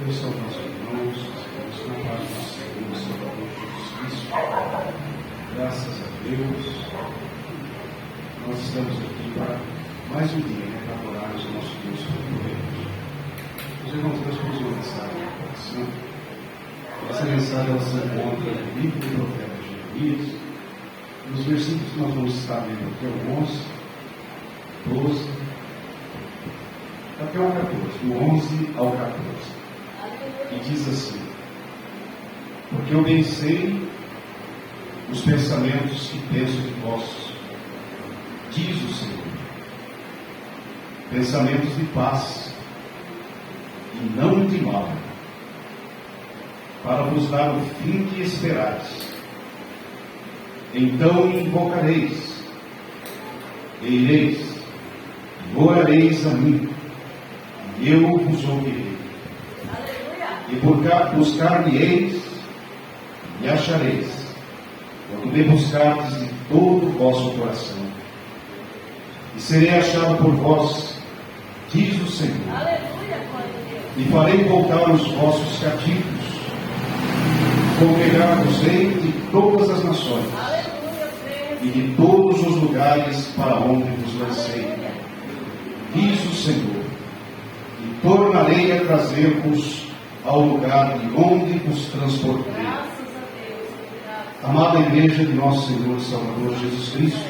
Eu saúdo aos irmãos, na paz do nosso Senhor e Salvador Jesus Cristo. Graças a Deus, nós estamos aqui para mais um dia, para adorarmos o nosso Deus Todo-Poderoso. Os irmãos, Deus nos uma mensagem no coração. Essa mensagem ela se encontra no livro do profeta Jeremias, nos versículos que nós vamos estar lendo aqui, o 11, 12, até o 14, do 11 ao 14. E diz assim: porque eu bem sei os pensamentos que penso de vós, diz o Senhor, pensamentos de paz e não de mal, para vos dar o fim que esperais. Então me invocareis, e ireis, e orareis a mim, e eu vos ouvirei. E buscar-me-eis, e achareis, quando me buscardes de todo o vosso coração. E serei achado por vós, diz o Senhor. E farei voltar os vossos cativos, congregar-vos-ei de todas as nações, e de todos os lugares para onde vos lancei, diz o Senhor, e tornarei a trazer-vos ao lugar de onde vos transportei. Amada Igreja de nosso Senhor e Salvador Jesus Cristo,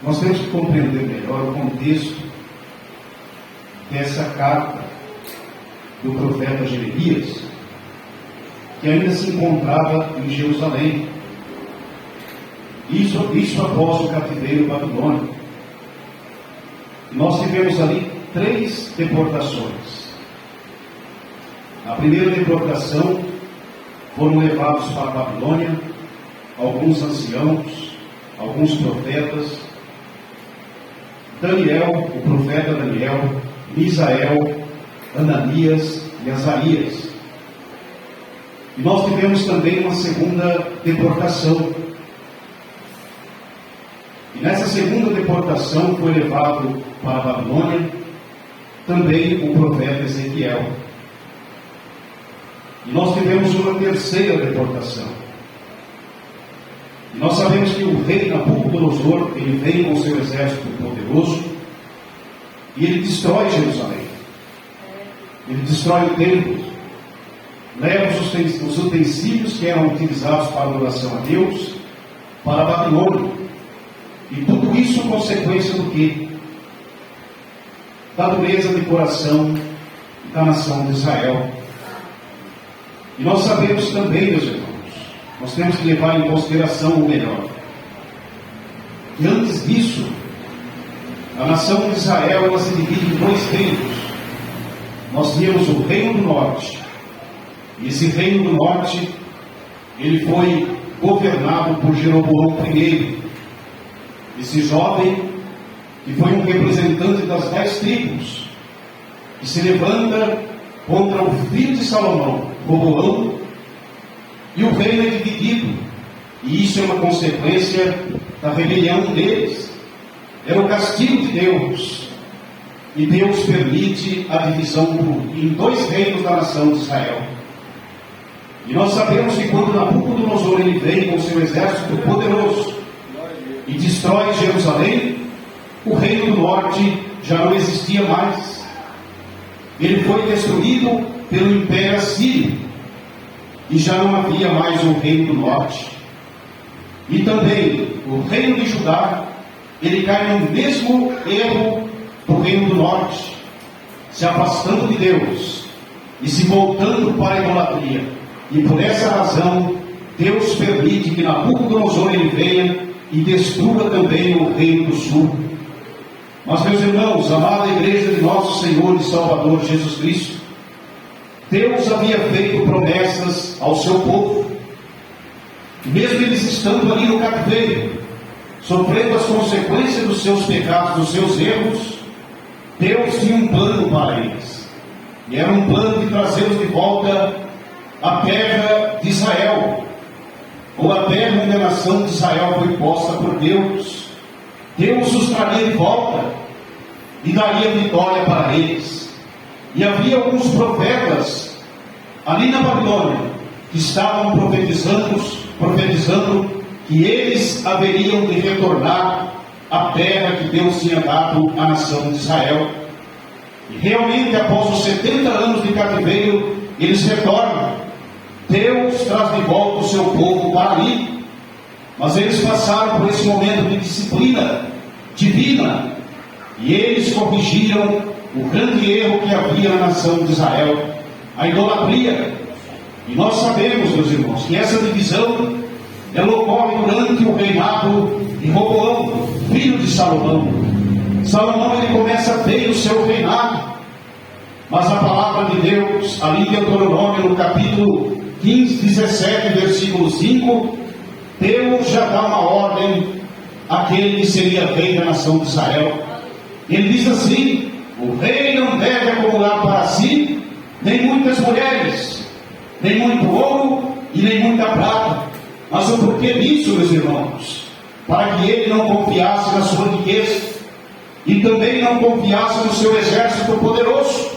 nós temos que compreender melhor o contexto dessa carta do profeta Jeremias, que ainda se encontrava em Jerusalém. Isso após o cativeiro babilônico. Nós tivemos ali 3 deportações. Na primeira deportação foram levados para a Babilônia alguns anciãos, alguns profetas, Daniel, o profeta Daniel, Misael, Ananias e Azarias. E nós tivemos também uma segunda deportação. E nessa segunda deportação foi levado para a Babilônia também o profeta Ezequiel. E nós tivemos uma terceira deportação. E nós sabemos que o rei Nabucodonosor, ele vem com seu exército poderoso e ele destrói Jerusalém. Ele destrói o templo, leva os utensílios que eram utilizados para a adoração a Deus para a Babilônia. E tudo isso consequência do quê? Da dureza de coração da nação de Israel. E nós sabemos também, meus irmãos, nós temos que levar em consideração o melhor. E antes disso, a nação de Israel ela se divide em 2 reinos. Nós tínhamos o reino do norte. E esse reino do norte, ele foi governado por Jeroboão I. Esse jovem, que foi um representante das 10 tribos, que se levanta contra o filho de Salomão, Roboão, e o reino é dividido. E isso é uma consequência da rebelião deles. Era o castigo de Deus. E Deus permite a divisão em 2 reinos da nação de Israel. E nós sabemos que quando Nabucodonosor ele vem com seu exército poderoso e destrói Jerusalém, o reino do norte já não existia mais. Ele foi destruído pelo Império Assírio e já não havia mais o reino do norte. E também o reino de Judá, ele cai no mesmo erro do reino do norte, se afastando de Deus e se voltando para a idolatria. E por essa razão Deus permite que Nabucodonosor ele venha e destrua também o reino do sul. Mas, meus irmãos, amada Igreja de nosso Senhor e Salvador Jesus Cristo, Deus havia feito promessas ao seu povo. Mesmo eles estando ali no cativeiro, sofrendo as consequências dos seus pecados, dos seus erros, Deus tinha um plano para eles. E era um plano de trazê-los de volta à terra de Israel, ou a terra onde a nação de Israel foi posta por Deus. Deus os traria de volta e daria vitória para eles. E havia alguns profetas ali na Babilônia que estavam profetizando que eles haveriam de retornar à terra que Deus tinha dado à nação de Israel. E realmente, após os 70 anos de cativeiro, eles retornam. Deus traz de volta o seu povo para ali. Mas eles passaram por esse momento de disciplina divina. E eles corrigiram o grande erro que havia na nação de Israel, a idolatria. E nós sabemos, meus irmãos, que essa divisão ela ocorre durante o reinado de Roboão, filho de Salomão. Salomão ele começa bem o seu reinado, mas a palavra de Deus, ali em Deuteronômio, no capítulo 15, 17, versículo 5, Deus já dá uma ordem àquele que seria rei da nação de Israel. Ele diz assim: o rei não deve acumular para si nem muitas mulheres, nem muito ouro e nem muita prata. Mas o porquê disso, meus irmãos? Para que ele não confiasse na sua riqueza e também não confiasse no seu exército poderoso.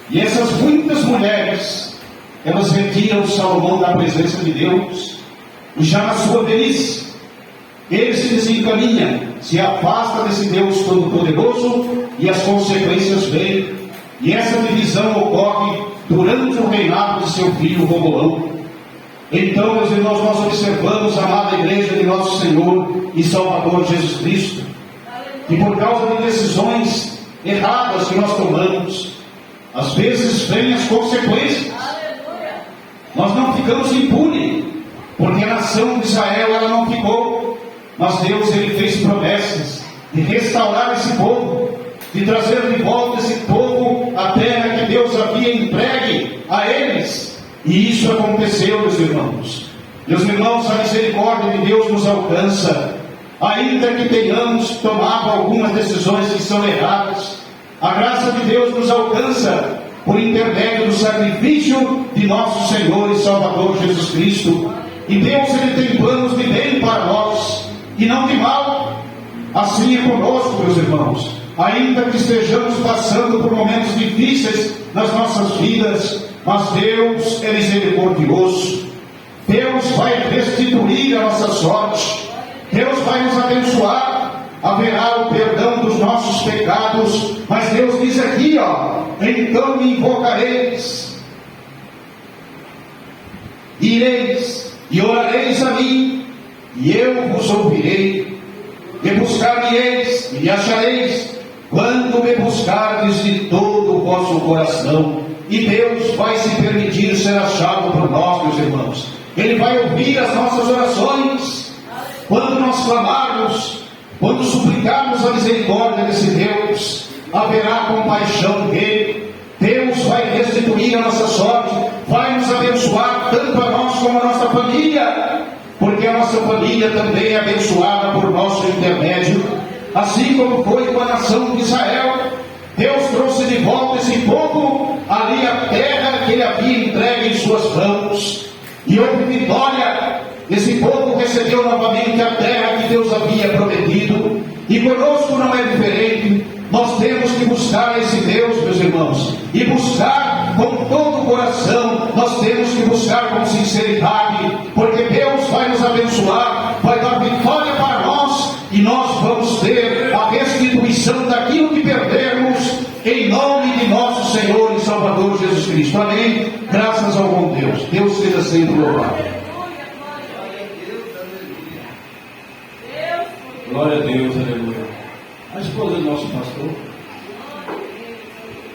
E essas muitas mulheres, elas retiram Salomão da presença de Deus, e já na sua velhice, ele se desencaminha, se afasta desse Deus Todo-Poderoso, e as consequências vêm. E essa divisão ocorre durante o reinado de seu filho Roboão. Então, meus irmãos, nós observamos a amada igreja de nosso Senhor e Salvador Jesus Cristo, que por causa de decisões erradas que nós tomamos, às vezes vêm as consequências. Nós não ficamos impunes, porque a nação de Israel ela não ficou, mas Deus ele fez promessas de restaurar esse povo, de trazer de volta esse povo à terra que Deus havia entregue a eles. E isso aconteceu, meus irmãos. Meus irmãos, a misericórdia de Deus nos alcança, ainda que tenhamos tomado algumas decisões que são erradas. A graça de Deus nos alcança por intermédio do sacrifício de nosso Senhor e Salvador Jesus Cristo. E Deus ele tem planos de bem para nós e não de mal. Assim é conosco, meus irmãos. Ainda que estejamos passando por momentos difíceis nas nossas vidas, mas Deus é misericordioso. Deus vai restituir a nossa sorte. Deus vai nos abençoar. Haverá o perdão dos nossos pecados. Mas Deus diz aqui, então me invocareis, ireis e orareis a mim, e eu vos ouvirei. Me buscar-me-eis e me achareis, quando me buscardes de todo o vosso coração. E Deus vai se permitir ser achado por nós, meus irmãos. Ele vai ouvir as nossas orações. Quando nós clamarmos, quando suplicarmos a misericórdia desse Deus, haverá compaixão dele. Deus vai restituir a nossa sorte, vai nos abençoar, tanto a nós como a nossa família, porque a nossa família também é abençoada por nosso intermédio, assim como foi com a nação de Israel. Deus trouxe de volta esse povo ali à terra que ele havia entregue em suas mãos, e houve vitória. Esse povo recebeu novamente a terra que Deus havia prometido, e conosco não é diferente. Nós temos que buscar esse Deus, meus irmãos, e buscar com todo o coração. Nós temos que buscar com sinceridade, porque Deus vai nos abençoar, vai dar vitória para nós, e nós vamos ter a restituição daquilo que perdermos, em nome de nosso Senhor e Salvador Jesus Cristo. Amém? Graças ao bom Deus. Deus seja sempre louvado. Glória a Deus, aleluia. A esposa do nosso pastor,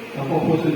está com a oportunidade.